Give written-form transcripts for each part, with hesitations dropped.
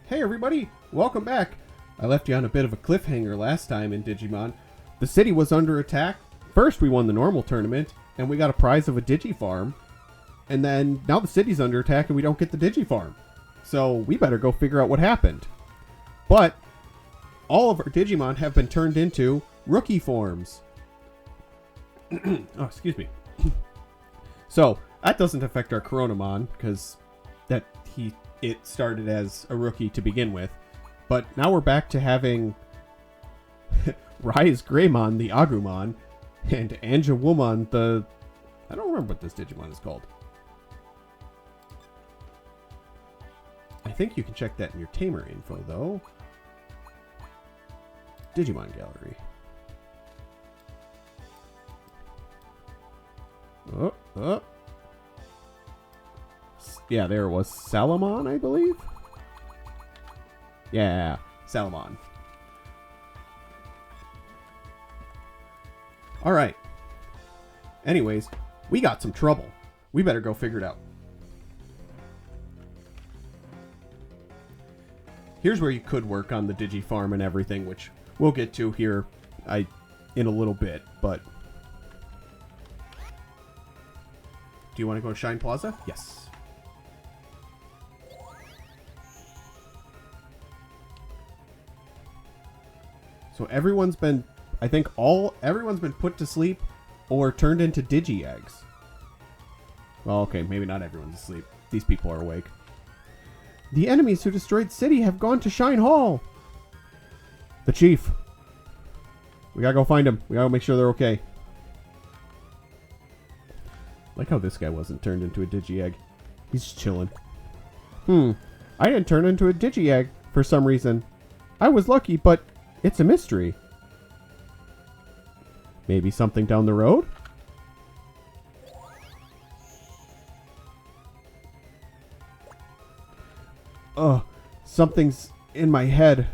Hey everybody, welcome back. I left you on a bit of a cliffhanger last time in Digimon. The city was under attack. First we won the normal tournament, and we got a prize of a Digifarm. And then now the city's under attack and we don't get the Digifarm. So we better go figure out what happened. But all of our Digimon have been turned into rookie forms. Oh, excuse me. So that doesn't affect our Coronamon because it started as a rookie to begin with. But now we're back to having Rise Greymon, the Agumon, and Angewomon, the... I don't remember what this Digimon is called. I think you can check that in your Tamer info, though. Digimon Gallery. Oh. Yeah, there it was. Salamon, I believe? Yeah, Salamon. Alright. Anyways, we got some trouble. We better go figure it out. Here's where you could work on the Digifarm and everything, which we'll get to here in a little bit, but... Do you want to go to Shine Plaza? Yes. So everyone's been, I think everyone's been put to sleep or turned into Digi-Eggs. Well, okay, maybe not everyone's asleep. These people are awake. The enemies who destroyed city have gone to Shine Hall. The chief. We gotta go find him. We gotta make sure they're okay. Like how this guy wasn't turned into a Digi-Egg. He's just chilling. I didn't turn into a Digi-Egg for some reason. I was lucky, but it's a mystery. Maybe something down the road? Something's in my head.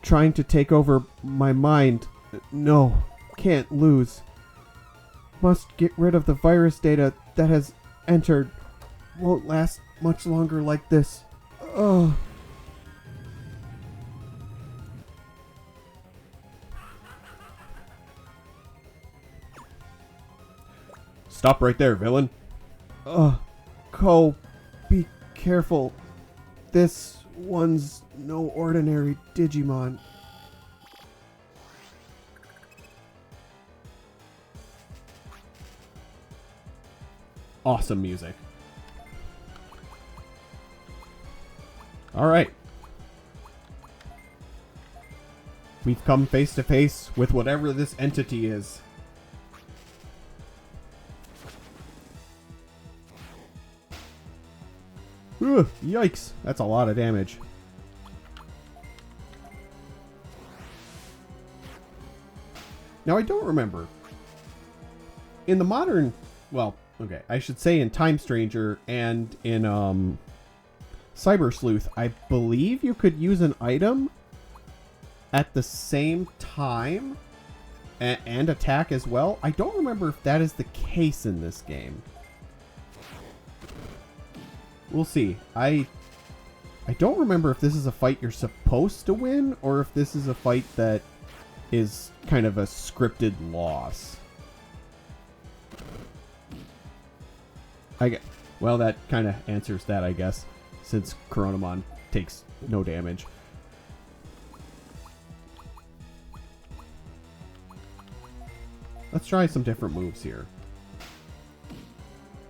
Trying to take over my mind. No, can't lose. Must get rid of the virus data that has entered. Won't last much longer like this. Stop right there, villain. Ko, be careful. This one's no ordinary Digimon. Awesome music. Alright. We've come face to face with whatever this entity is. Ugh, yikes, that's a lot of damage. Now I don't remember. In the modern, well, okay, I should say in Time Stranger and in Cyber Sleuth, I believe you could use an item at the same time and attack as well. I don't remember if that is the case in this game. We'll see. I don't remember if this is a fight you're supposed to win or if this is a fight that is kind of a scripted loss. Well, that kind of answers that, I guess, since Coronamon takes no damage. Let's try some different moves here.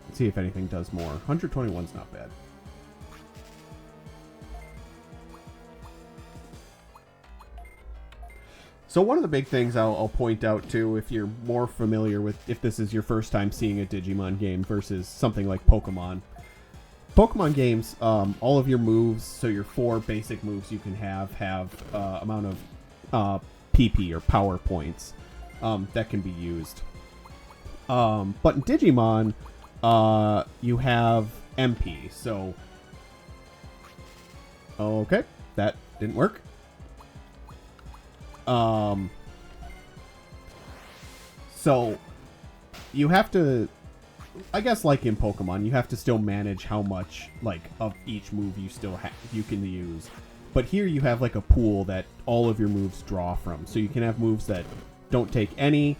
Let's see if anything does more. 121's not bad. So one of the big things I'll point out too, if you're more familiar with, if this is your first time seeing a Digimon game versus something like Pokemon. Pokemon games, all of your moves, so your 4 basic moves you can have amount of PP or power points that can be used. But in Digimon, you have MP, so... Okay, that didn't work. So you have to, I guess, like in Pokemon, you have to still manage how much, like, of each move you still you can use. But here you have like a pool that all of your moves draw from. So you can have moves that don't take any,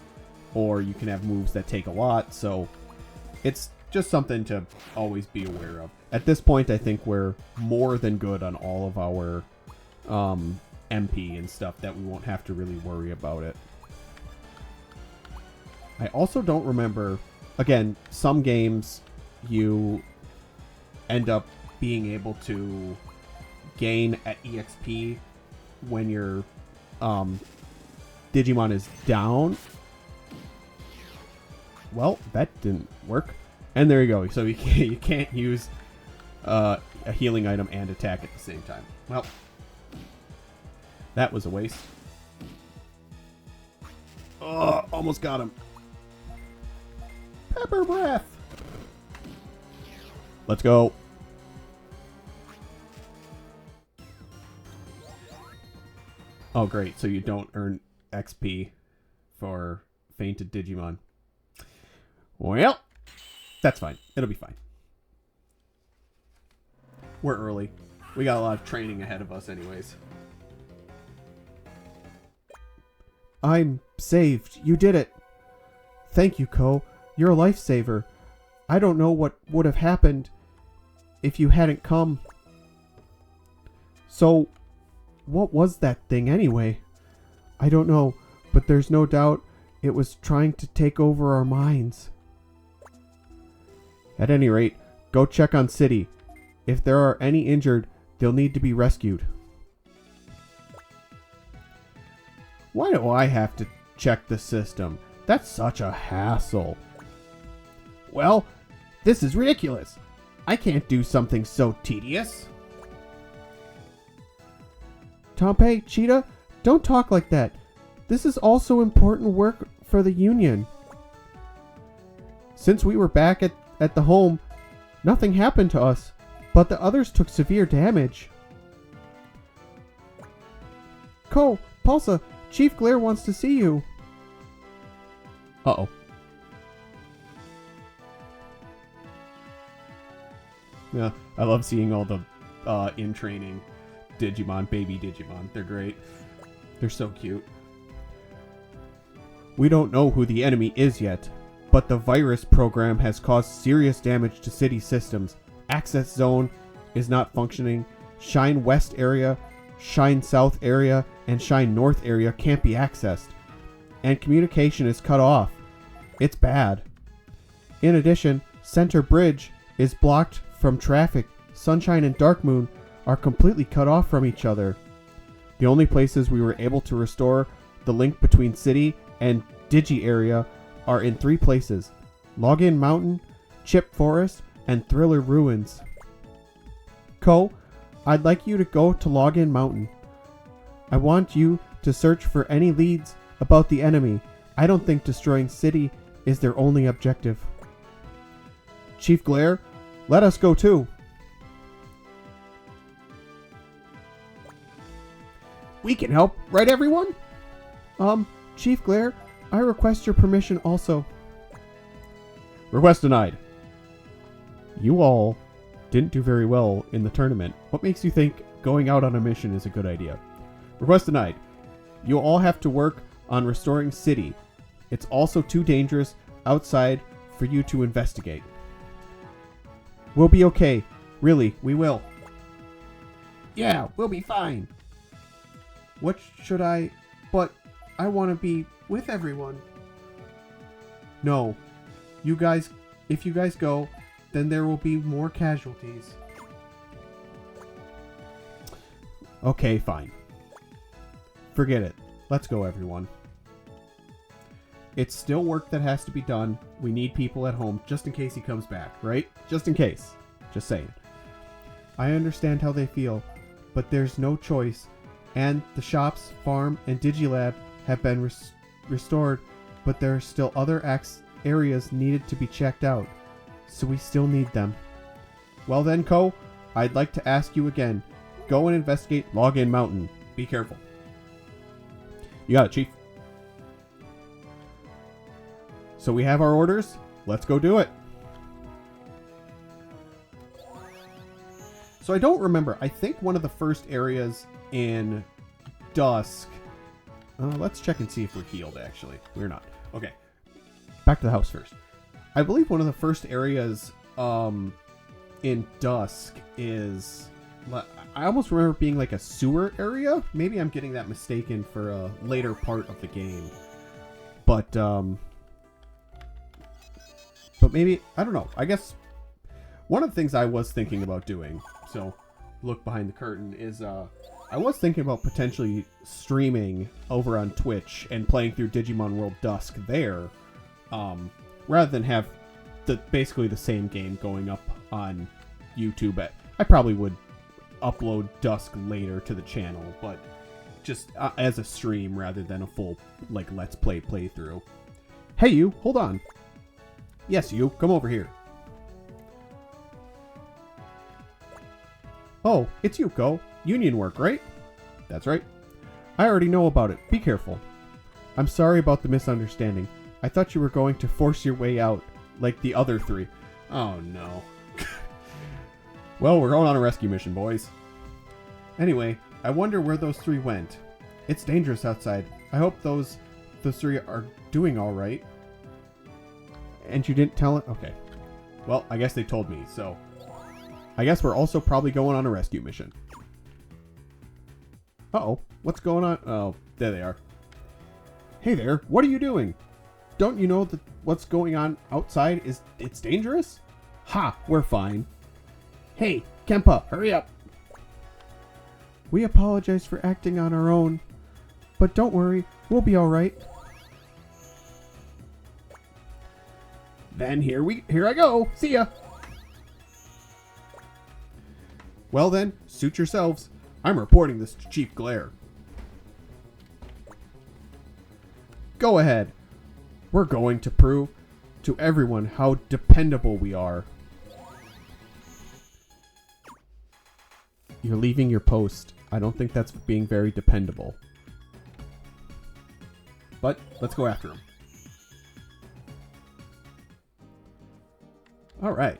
or you can have moves that take a lot. So it's just something to always be aware of. At this point, I think we're more than good on all of our MP and stuff that we won't have to really worry about it. I also don't remember, again, some games you end up being able to gain at EXP when your Digimon is down. Well, that didn't work. And there you go. So you can't use a healing item and attack at the same time. Well, that was a waste. Oh, almost got him. Pepper breath. Let's go. Oh, great. So you don't earn XP for fainted Digimon. Well, that's fine. It'll be fine. We're early. We got a lot of training ahead of us anyways. I'm saved. You did it. Thank you, Ko. You're a lifesaver. I don't know what would have happened if you hadn't come. So, what was that thing anyway? I don't know, but there's no doubt it was trying to take over our minds. At any rate, go check on City. If there are any injured, they'll need to be rescued. Why do I have to check the system? That's such a hassle. Well, this is ridiculous. I can't do something so tedious. Tanpei, Cheetah, don't talk like that. This is also important work for the Union. Since we were back at the home, nothing happened to us, but the others took severe damage. Ko, Pulsa, Chief Glare wants to see you. Uh-oh. Yeah, I love seeing all the in-training Digimon, baby Digimon. They're great. They're so cute. We don't know who the enemy is yet, but the virus program has caused serious damage to city systems. Access Zone is not functioning. Shine West area, Shine South area, and Shine North area can't be accessed. And communication is cut off. It's bad. In addition, Center Bridge is blocked from traffic. Sunshine and Dark Moon are completely cut off from each other. The only places we were able to restore the link between City and Digi area are in 3 places: Login Mountain, Chip Forest, and Thriller Ruins. Ko, I'd like you to go to Login Mountain. I want you to search for any leads about the enemy. I don't think destroying City is their only objective. Chief Glare, let us go too. We can help, right everyone? Chief Glare, I request your permission also. Request denied. You all didn't do very well in the tournament. What makes you think going out on a mission is a good idea? Request denied. You'll all have to work on restoring City. It's also too dangerous outside for you to investigate. We'll be okay. Really, we will. Yeah, we'll be fine. What should I... But I want to be with everyone. No. You guys... If you guys go, then there will be more casualties. Okay, fine. Forget it. Let's go, everyone. It's still work that has to be done. We need people at home just in case he comes back, right? Just in case. Just saying. I understand how they feel, but there's no choice. And the shops, farm, and Digilab have been restored, but there are still other areas needed to be checked out. So we still need them. Well then, Ko, I'd like to ask you again. Go and investigate Login Mountain. Be careful. You got it, Chief. So we have our orders. Let's go do it. So I don't remember. I think one of the first areas in Dusk... let's check and see if we're healed, actually. We're not. Okay. Back to the house first. I believe one of the first areas in Dusk is... I almost remember it being like a sewer area. Maybe I'm getting that mistaken for a later part of the game. But maybe... I don't know. I guess one of the things I was thinking about doing... So, look behind the curtain is... I was thinking about potentially streaming over on Twitch and playing through Digimon World Dusk there, rather than have basically the same game going up on YouTube. I probably would upload Dusk later to the channel, but just as a stream rather than a full like Let's Play playthrough. Hey you, hold on. Yes you, come over here. Oh, it's Yuko. Union work, right? That's right. I already know about it. Be careful. I'm sorry about the misunderstanding. I thought you were going to force your way out, like the other three. Oh, no. Well, we're going on a rescue mission, boys. Anyway, I wonder where those three went. It's dangerous outside. I hope those three are doing all right. And you didn't tell it? Okay. Well, I guess they told me, so... I guess we're also probably going on a rescue mission. Uh-oh. What's going on? Oh, there they are. Hey there. What are you doing? Don't you know that what's going on outside it's dangerous? Ha! We're fine. Hey, Kempa, hurry up. We apologize for acting on our own. But don't worry. We'll be alright. Then here I go. See ya. Well then, suit yourselves. I'm reporting this to Chief Glare. Go ahead. We're going to prove to everyone how dependable we are. You're leaving your post. I don't think that's being very dependable. But let's go after him. Alright.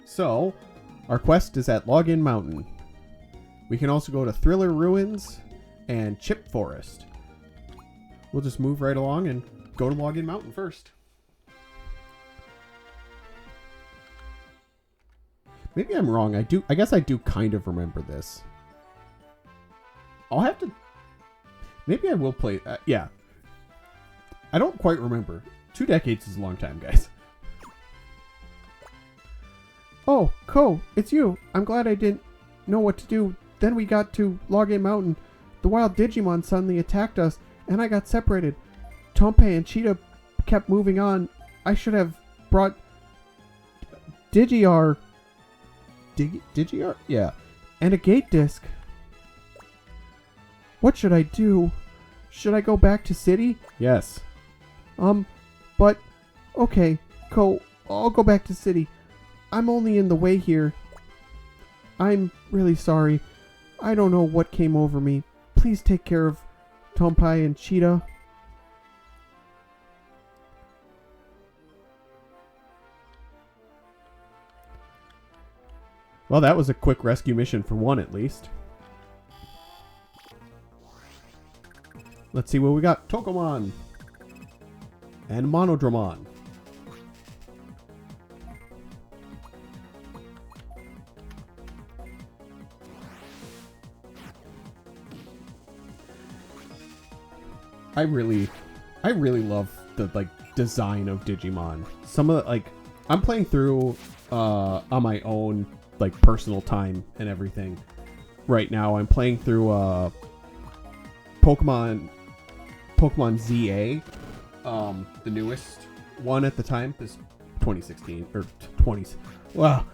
So, our quest is at Login Mountain. We can also go to Thriller Ruins and Chip Forest. We'll just move right along and go to Login Mountain first. Maybe I'm wrong. I guess I do kind of remember this. I'll have to... Maybe I will play... yeah. I don't quite remember. 2 decades is a long time, guys. Oh, Ko, it's you. I'm glad I didn't know what to do. Then we got to Login Mountain. The wild Digimon suddenly attacked us, and I got separated. Tompei and Cheetah kept moving on. I should have brought Digiar. Digiar? Yeah. And a gate disc. What should I do? Should I go back to city? Yes. But... Okay, Ko, I'll go back to city. I'm only in the way here. I'm really sorry. I don't know what came over me. Please take care of Tompei and Cheetah. Well, that was a quick rescue mission for one, at least. Let's see what we got. Tokomon. And Monodramon. I really love the like design of Digimon. Some of the, like, I'm playing through on my own like personal time and everything. Right now I'm playing through Pokemon ZA, the newest one at the time. This 2016 or 20. Wow,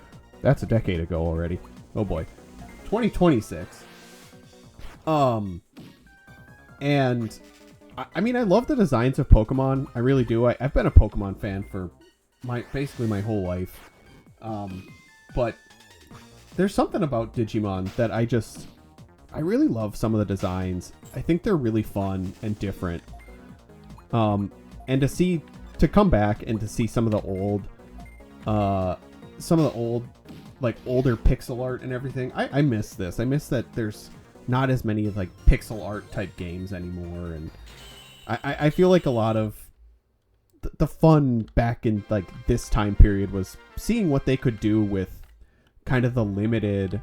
that's a decade ago already. Oh boy, 2026. And I mean, I love the designs of Pokemon. I really do. I've been a Pokemon fan for basically my whole life. But there's something about Digimon that I really love some of the designs. I think they're really fun and different. And to come back and to see some of the old like older pixel art and everything. I miss this. I miss that there's not as many like pixel art type games anymore, and I feel like a lot of the fun back in like this time period was seeing what they could do with kind of the limited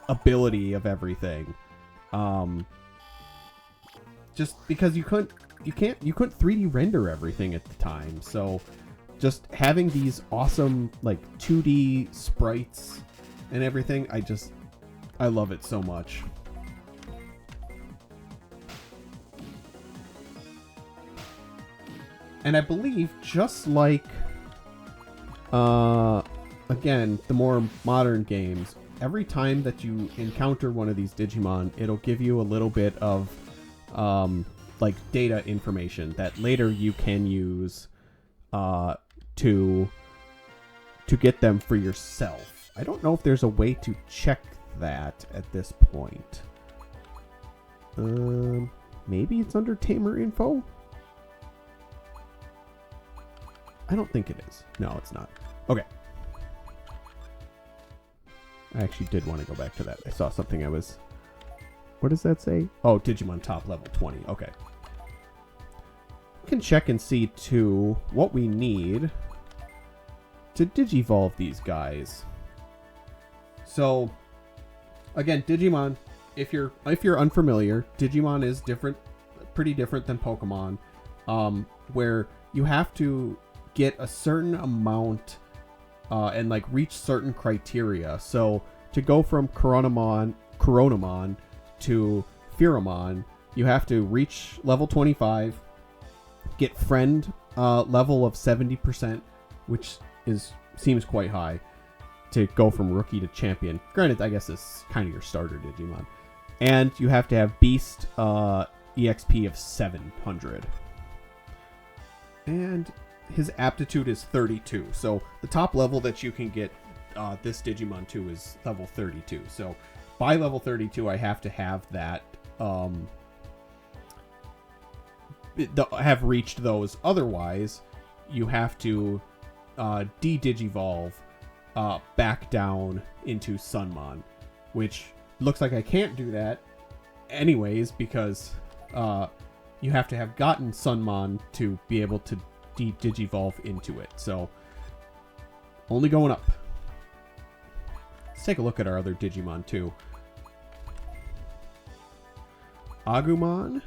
ability of everything. Just because you couldn't 3D render everything at the time, so just having these awesome like 2D sprites and everything, I love it so much. And I believe, just like again, the more modern games, every time that you encounter one of these Digimon, it'll give you a little bit of like data information that later you can use to get them for yourself. I don't know if there's a way to check that at this point. Maybe it's under Tamer Info? I don't think it is. No, it's not. Okay. I actually did want to go back to that. I saw something What does that say? Oh, Digimon top level 20. Okay. We can check and see, too, what we need to Digivolve these guys. So, again, Digimon, if you're unfamiliar, Digimon is pretty different than Pokemon, where you have to get a certain amount and like reach certain criteria. So to go from Coronamon to Pheromon, you have to reach level 25, get friend level of 70%, which seems quite high to go from rookie to champion. Granted, I guess it's kind of your starter Digimon. And you have to have beast EXP of 700. And his aptitude is 32. So the top level that you can get this Digimon to is level 32. So by level 32, I have to have that have reached those. Otherwise, you have to de-Digivolve back down into Sunmon, which looks like I can't do that anyways, because you have to have gotten Sunmon to be able to de-Digivolve into it. So only going up. Let's take a look at our other Digimon too. Agumon.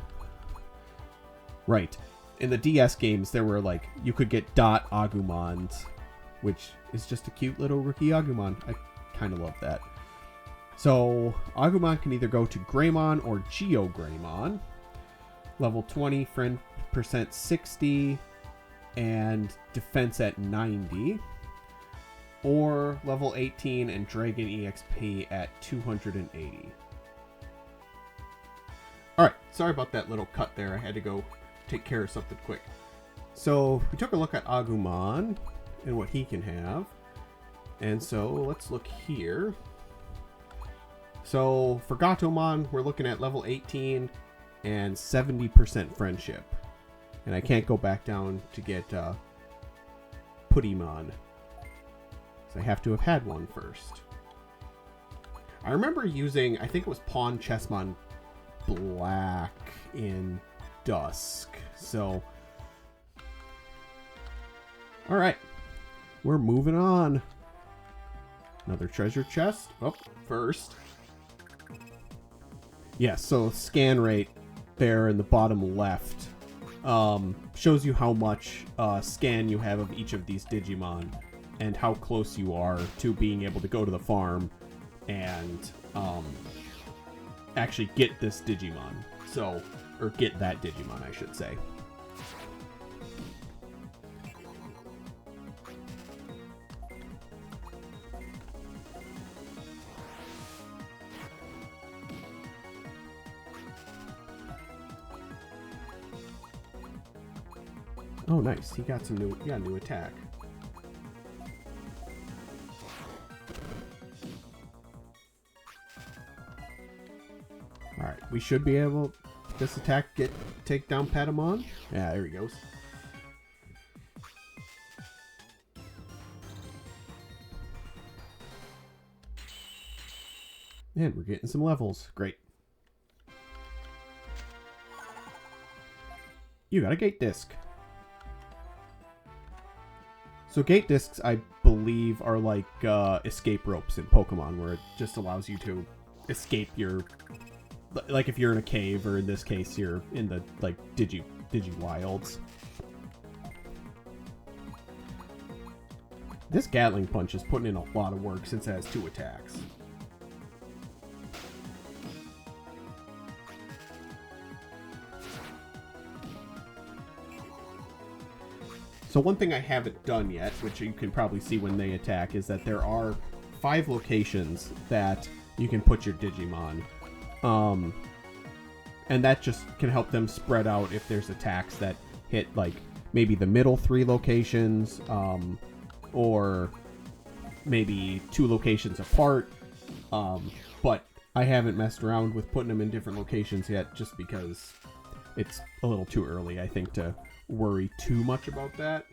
Right. In the DS games, there were like, you could get dot Agumons, which is just a cute little rookie Agumon. I kind of love that. So Agumon can either go to Greymon or Geo Greymon. Level 20, friend percent 60, and defense at 90. Or level 18 and Dragon EXP at 280. Alright, sorry about that little cut there. I had to go take care of something quick. So we took a look at Agumon and what he can have. And so let's look here. So for Gatomon, we're looking at level 18 and 70% friendship. And I can't go back down to get Puddymon. So I have to have had one first. I remember using, I think it was Pawn Chessmon Black in Dusk. So, alright. We're moving on. Another treasure chest. Oh, first. Yeah, so scan rate there in the bottom left shows you how much scan you have of each of these Digimon and how close you are to being able to go to the farm and actually get this Digimon. So, or get that Digimon, I should say. Oh, nice. He got some new attack. Alright, we should be able, this attack, take down Patamon. Yeah, there he goes. And we're getting some levels. Great. You got a gate disc. So gate discs, I believe, are like escape ropes in Pokemon, where it just allows you to escape your... Like if you're in a cave, or in this case, you're in the like Digi-Wilds. This Gatling Punch is putting in a lot of work since it has 2 attacks. So one thing I haven't done yet, which you can probably see when they attack, is that there are 5 locations that you can put your Digimon. And that just can help them spread out if there's attacks that hit like maybe the middle 3 locations, or maybe 2 locations apart. But I haven't messed around with putting them in different locations yet, just because it's a little too early, I think, to worry too much about that.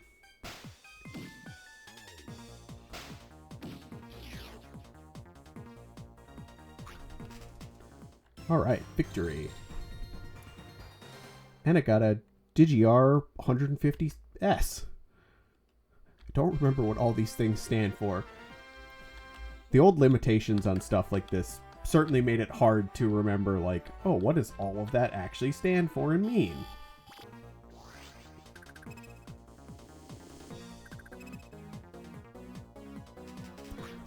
Alright, victory. And I got a Digi-R 150S. I don't remember what all these things stand for. The old limitations on stuff like this certainly made it hard to remember, like, oh, what does all of that actually stand for and mean?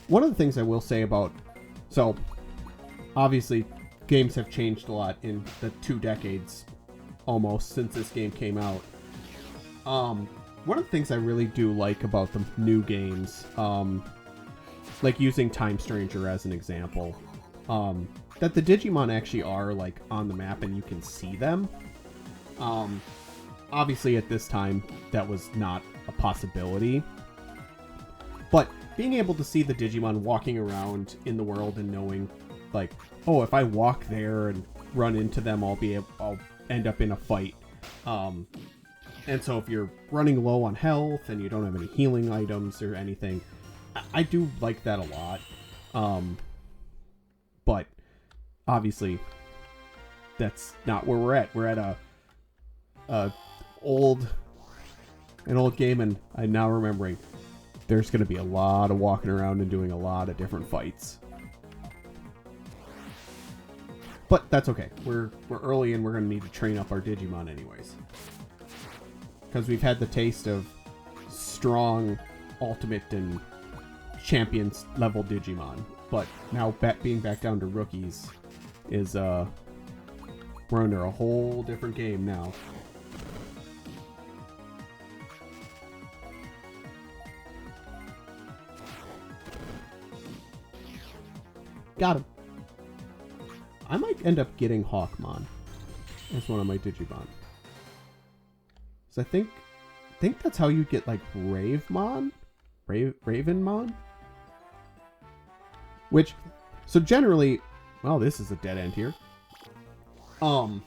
One of the things I will say about... So, obviously, games have changed a lot in the 2 decades, almost, since this game came out. One of the things I really do like about the new games, like using Time Stranger as an example, that the Digimon actually are, like, on the map and you can see them. Obviously, at this time, that was not a possibility. But being able to see the Digimon walking around in the world and knowing, like, oh, if I walk there and run into them, I'll end up in a fight. And so if you're running low on health and you don't have any healing items or anything, I do like that a lot. But obviously, that's not where we're at. We're at an old game, and I'm now remembering there's going to be a lot of walking around and doing a lot of different fights. But that's okay. We're early and we're going to need to train up our Digimon anyways. Because we've had the taste of strong ultimate and champions level Digimon. But now being back down to rookies is we're under a whole different game now. Got him. I might end up getting Hawkmon as one of my Digimon. So I think that's how you get, like, Ravemon? Ravenmon? Which, so generally, well, this is a dead end here. I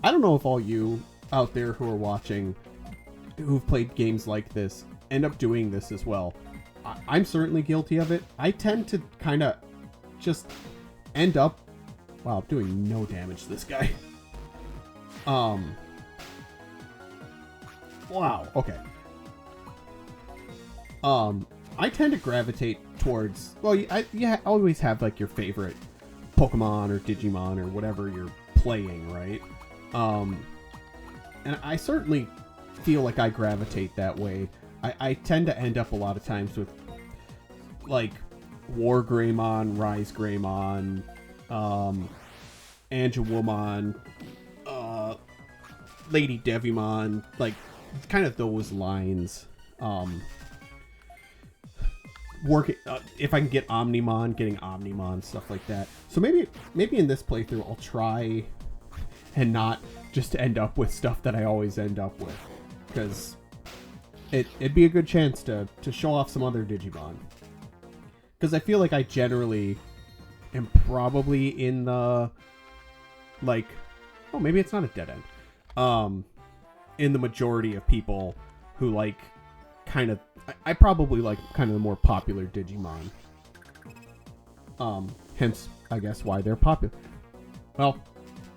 don't know if all you out there who are watching, who've played games like this, end up doing this as well. I'm certainly guilty of it. I tend to kind of just end up... Wow, I'm doing no damage to this guy. Wow, okay. I tend to gravitate towards... Well, you always have, like, your favorite Pokemon or Digimon or whatever you're playing, right? And I certainly feel like I gravitate that way. I tend to end up a lot of times with, like, War Greymon, Rise Greymon, Angewomon, Lady Devimon, like, kind of those lines. If I can get Omnimon, getting Omnimon, stuff like that. So maybe in this playthrough I'll try and not just end up with stuff that I always end up with, because it'd be a good chance to show off some other Digimon. Because I feel like I generally am probably in the, like, oh, maybe it's not a dead end. In the majority of people who like kind of, I probably like kind of the more popular Digimon. Hence, I guess, why they're popular. Well,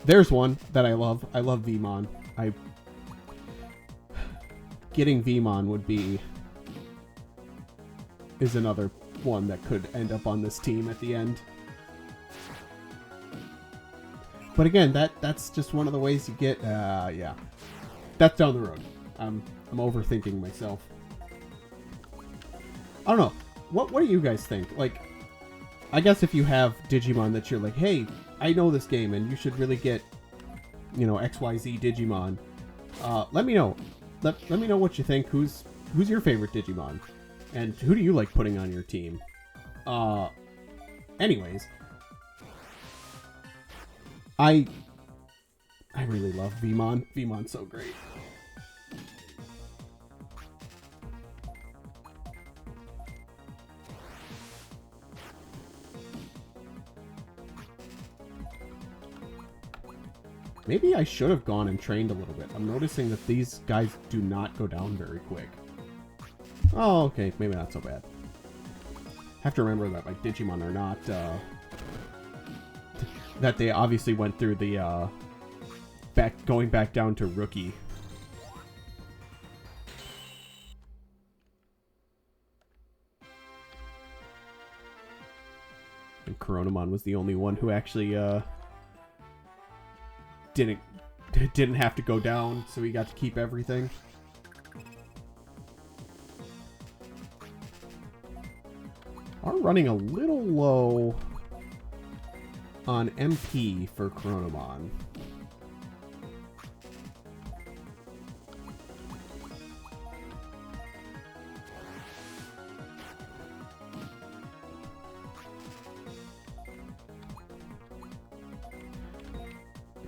there's one that I love. I love Vmon. Getting Vmon is another one that could end up on this team at the end. But again, that's just one of the ways you get, yeah. That's down the road. I'm overthinking myself. I don't know. What do you guys think? Like, I guess if you have Digimon that you're like, hey, I know this game and you should really get, you know, XYZ Digimon. Let me know. Let me know what you think. Who's your favorite Digimon? And who do you like putting on your team? Anyways. I really love Vmon. Vmon's so great. Maybe I should have gone and trained a little bit. I'm noticing that these guys do not go down very quick. Oh, okay. Maybe not so bad. Have to remember that my Digimon are not, that they obviously went through the, going back down to rookie. And Coronamon was the only one who actually, didn't have to go down, so he got to keep everything. Are running a little low on MP for Coronamon.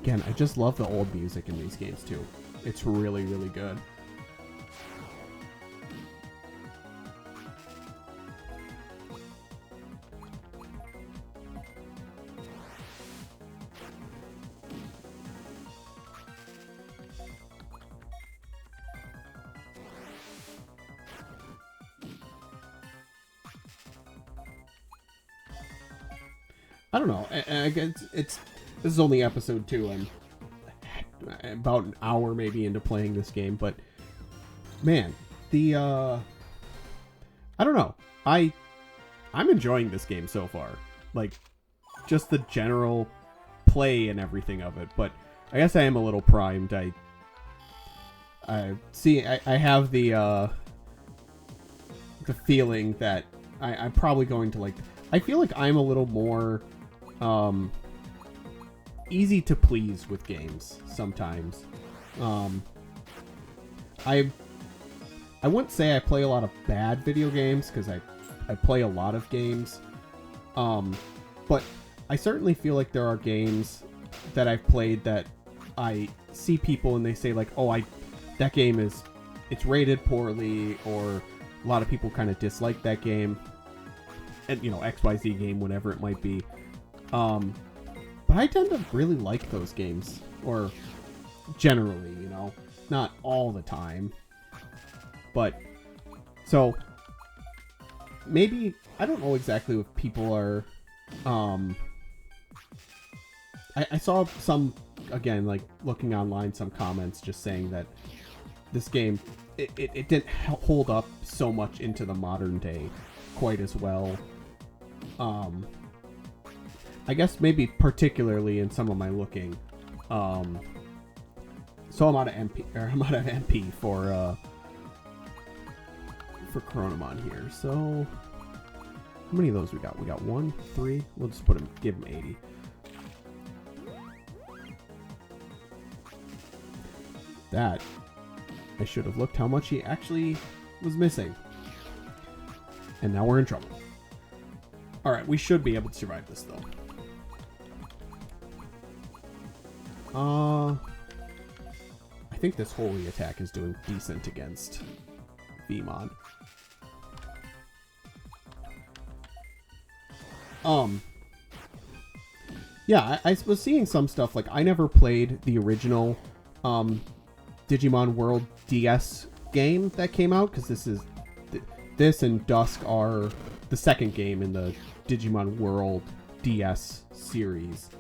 Again, I just love the old music in these games too. It's really, really good. I don't know. I guess this is only episode 2. I'm about an hour maybe into playing this game, but man, I don't know. I'm enjoying this game so far. Like, just the general play and everything of it, but I guess I am a little primed. I have the feeling that I'm probably going to like. I feel like I'm a little more easy to please with games sometimes. I wouldn't say I play a lot of bad video games, because I play a lot of games. But I certainly feel like there are games that I've played that I see people and they say like, oh, that game it's rated poorly, or a lot of people kind of dislike that game. And, you know, XYZ game, whatever it might be. But I tend to really like those games. Or generally, you know. Not all the time. But, so, maybe, I don't know exactly what people are, I saw some, again, like, looking online, some comments just saying that this game, it didn't hold up so much into the modern day quite as well. I guess maybe particularly in some of my looking. So I'm out of MP for Coronamon here. So how many of those we got? We got 1, 3. We'll just give him 80. That I should have looked how much he actually was missing. And now we're in trouble. Alright, we should be able to survive this, though. I think this holy attack is doing decent against Vmon. Yeah, I was seeing some stuff, like, I never played the original, Digimon World DS game that came out, because this and Dusk are the second game in the Digimon World DS series.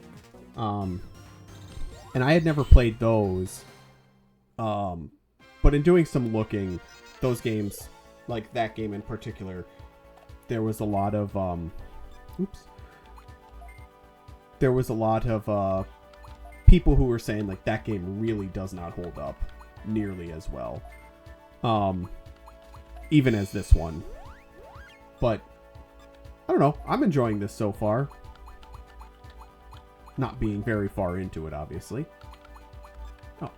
And I had never played those. But in doing some looking, those games, like that game in particular, there was a lot of there was a lot of people who were saying like that game really does not hold up nearly as well, even as this one. But I don't know, I'm enjoying this so far, not being very far into it, obviously. Oh,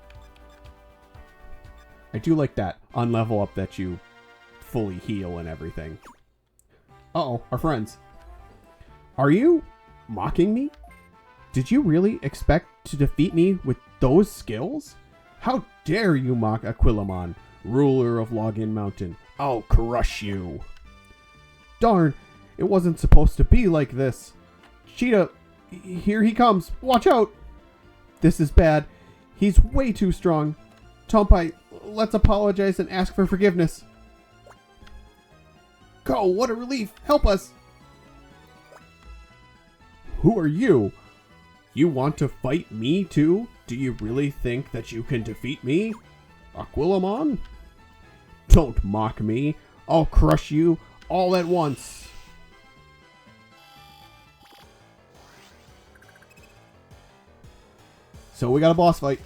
I do like that on level up that you fully heal and everything. Uh-oh, our friends. Are you mocking me? Did you really expect to defeat me with those skills? How dare you mock Aquilamon, ruler of Login Mountain? I'll crush you. Darn, it wasn't supposed to be like this. Cheetah, here he comes. Watch out. This is bad. He's way too strong. Tonpai, let's apologize and ask for forgiveness. Go, what a relief. Help us. Who are you? You want to fight me too? Do you really think that you can defeat me? Aquilamon? Don't mock me. I'll crush you all at once. So we got a boss fight.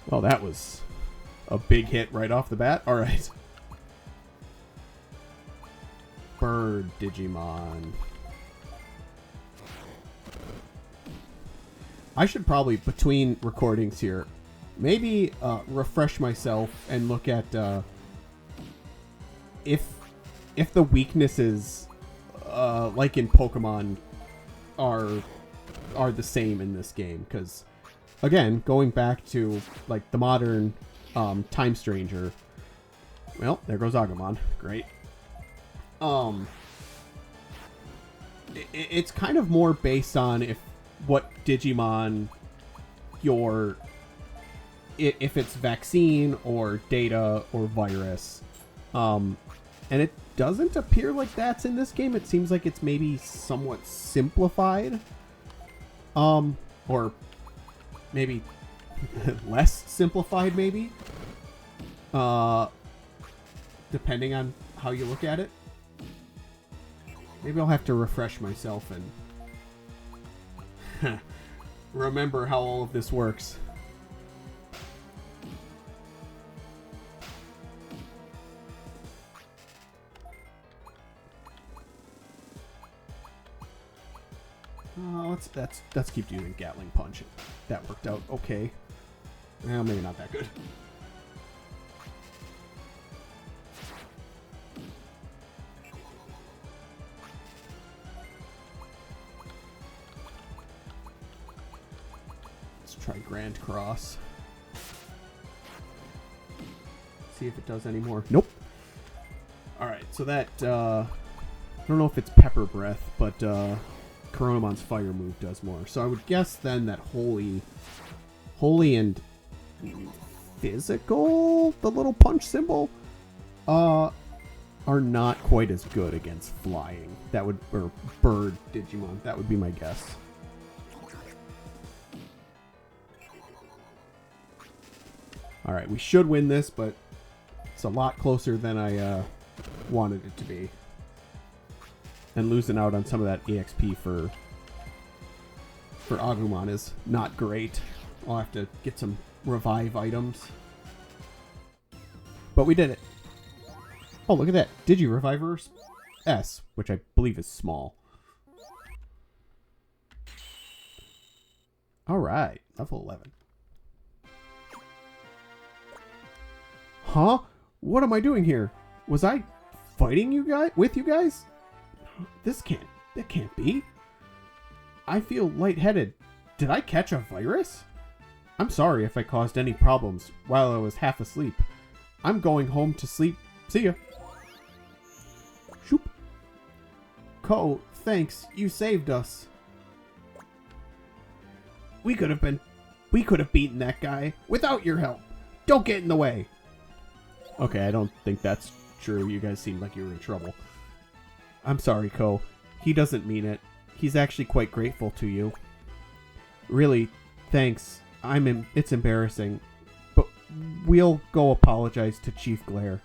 Well, that was a big hit right off the bat. All right. Bird Digimon. I should probably, between recordings here, maybe refresh myself and look at if the weaknesses, like in Pokemon, are the same in this game. Because, again, going back to like the modern Time Stranger. Well, there goes Agumon. Great. It's kind of more based on what Digimon if it's vaccine or data or virus. And it doesn't appear like that's in this game. It seems like it's maybe somewhat simplified. Or maybe less simplified, maybe. Depending on how you look at it. Maybe I'll have to refresh myself and remember how all of this works. Let's keep using Gatling Punch. That worked out okay. Well, maybe not that good. Try Grand Cross. See if it does any more. Nope. Alright, so that, I don't know if it's Pepper Breath, but Coronamon's fire move does more. So I would guess then that Holy and Physical, the little punch symbol, are not quite as good against flying. That would, or bird Digimon, that would be my guess. Alright, we should win this, but it's a lot closer than I wanted it to be. And losing out on some of that EXP for Agumon is not great. I'll have to get some revive items. But we did it. Oh, look at that. Digi-Reviver S, which I believe is small. Alright, level 11. Huh? What am I doing here? Was I fighting you guys with you guys? That can't be. I feel lightheaded. Did I catch a virus? I'm sorry if I caused any problems while I was half asleep. I'm going home to sleep. See ya. Shoop. Ko, thanks. You saved us. We could have beaten that guy without your help. Don't get in the way. Okay, I don't think that's true. You guys seemed like you were in trouble. I'm sorry, Ko. He doesn't mean it. He's actually quite grateful to you. Really, thanks. It's embarrassing. But we'll go apologize to Chief Glare.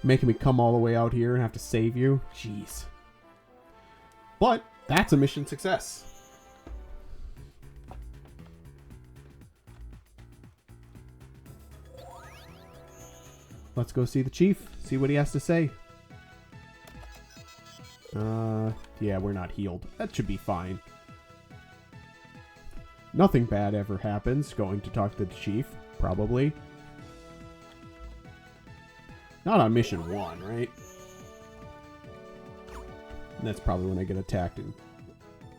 Making me come all the way out here and have to save you? Jeez. But that's a mission success. Let's go see the chief. See what he has to say. Yeah, we're not healed. That should be fine. Nothing bad ever happens going to talk to the chief, probably. Not on mission 1, right? And that's probably when I get attacked and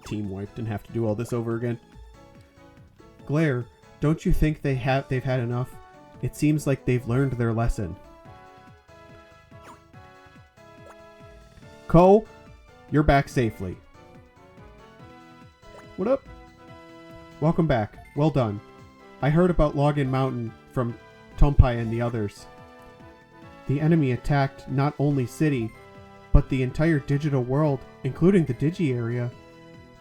team wiped and have to do all this over again. Glare, don't you think they've had enough? It seems like they've learned their lesson. Ko, you're back safely. What up? Welcome back. Well done. I heard about Login Mountain from Tompai and the others. The enemy attacked not only City, but the entire digital world, including the Digi area.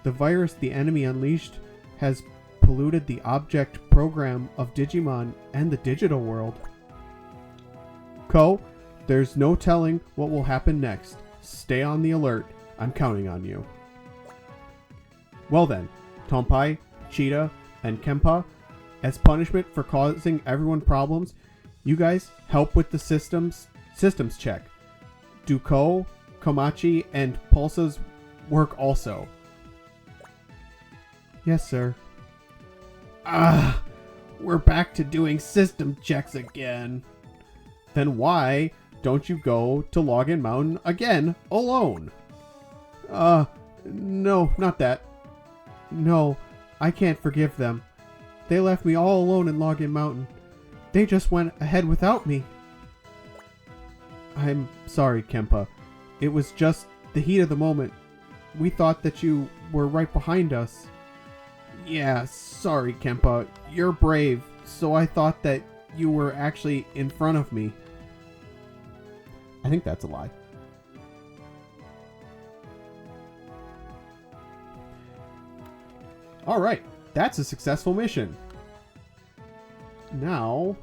The virus the enemy unleashed has polluted the object program of Digimon and the digital world. Ko, there's no telling what will happen next. Stay on the alert. I'm counting on you. Well then, Tompai, Cheetah, and Kempa, as punishment for causing everyone problems, you guys help with the systems check. Do Ko, Komachi, and Pulsa's work also. Yes, sir. We're back to doing system checks again. Then why don't you go to Login Mountain again alone? No, not that. No, I can't forgive them. They left me all alone in Login Mountain. They just went ahead without me. I'm sorry, Kempa. It was just the heat of the moment. We thought that you were right behind us. Yeah, sorry, Kempa. You're brave, so I thought that you were actually in front of me. I think that's a lie. Alright, that's a successful mission. Now,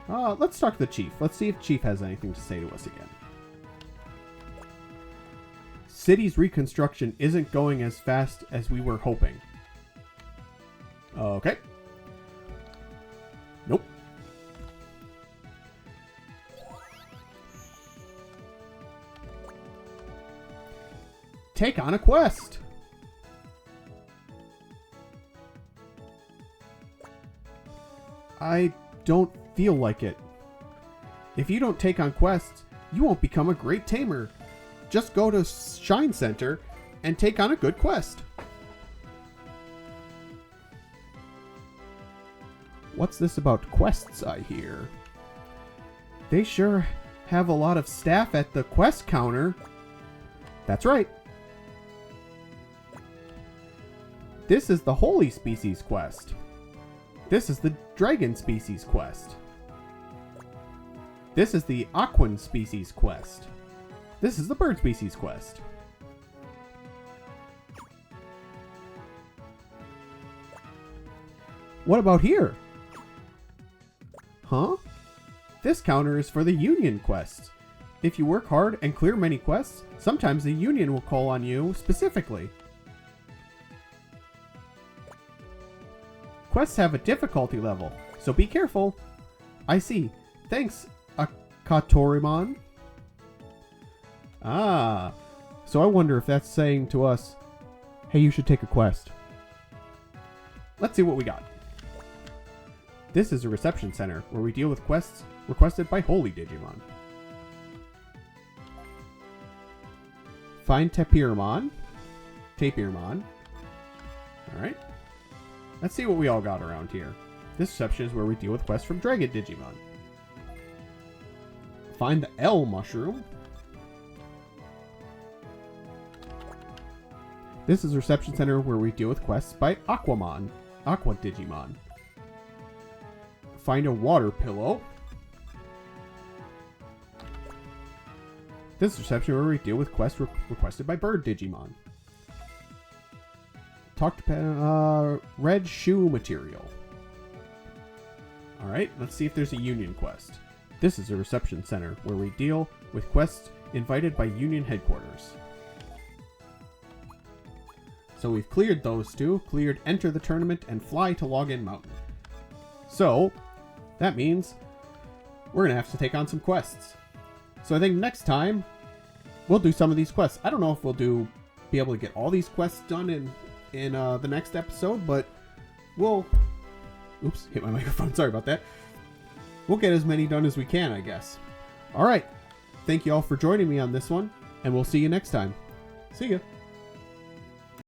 let's talk to the chief. Let's see if Chief has anything to say to us again. City's reconstruction isn't going as fast as we were hoping. Okay. Nope. Take on a quest. I don't feel like it. If you don't take on quests, you won't become a great tamer. Just go to Shine Center and take on a good quest. What's this about quests I hear? They sure have a lot of staff at the quest counter. That's right. This is the Holy Species quest. This is the Dragon Species quest. This is the Aquan Species quest. This is the Bird Species quest. What about here? Huh? This counter is for the Union quests. If you work hard and clear many quests, sometimes the Union will call on you specifically. Quests have a difficulty level, so be careful. I see. Thanks, Akatoriman. Ah, so I wonder if that's saying to us, hey, you should take a quest. Let's see what we got. This is a reception center where we deal with quests requested by Holy Digimon. Find Tapirmon. Alright. Let's see what we all got around here. This reception is where we deal with quests from Dragon Digimon. Find the L Mushroom. This is a reception center where we deal with quests by Aqua Digimon. Find a Water Pillow. This is reception where we deal with quests requested by bird Digimon. Talk to red shoe material. Alright, let's see if there's a union quest. This is a reception center where we deal with quests invited by union headquarters. So we've cleared those two, cleared enter the tournament and fly to Login Mountain. So that means we're going to have to take on some quests. So I think next time we'll do some of these quests. I don't know if we'll be able to get all these quests done in the next episode, but we'll... Oops, hit my microphone. Sorry about that. We'll get as many done as we can, I guess. All right. Thank you all for joining me on this one, and we'll see you next time. See ya.